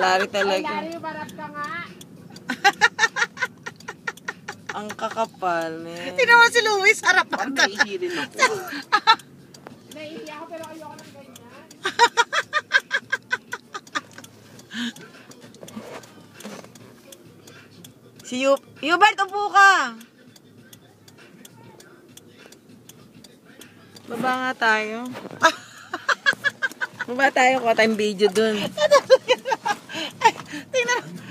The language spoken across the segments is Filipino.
Lari talaga. Lari, barap ka nga. Ang kakapal, eh. Tingnan mo si Luis, harapan ka. Naihirin ako. Naiiyak ako pero ayoko ng ganyan. Si Hubert, upo ka. Baba nga tayo. Baba tayo, kuha tayong video dun.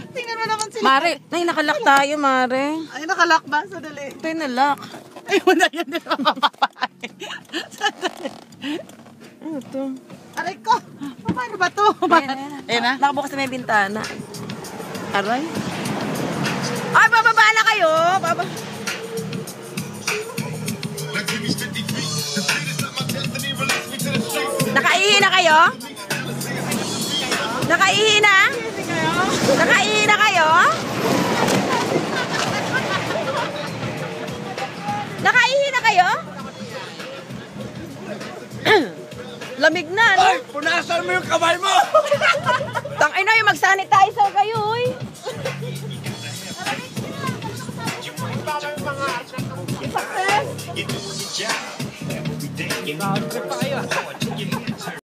Tingnan mo naman sila. Mare, nay, nakalak tayo, Mare. Ay, nakalak ba? Sandali. Ito yung nalak. Ay, wala yan din mapapapay. Sandali. Ano to? Aray ko. Paano ba to? Ayan na. Nakabukas na may bintana. Aray. Ay, bababa na kayo. Baba. Nakaihi na kayo? Nakaihi na? Nakaihi na kayo? Nakaihi na kayo? Lamig na, no? Ay, punasan mo yung kamay mo! Tangina, yung mag-sanitizer kayo, uy. Ito pa kayo.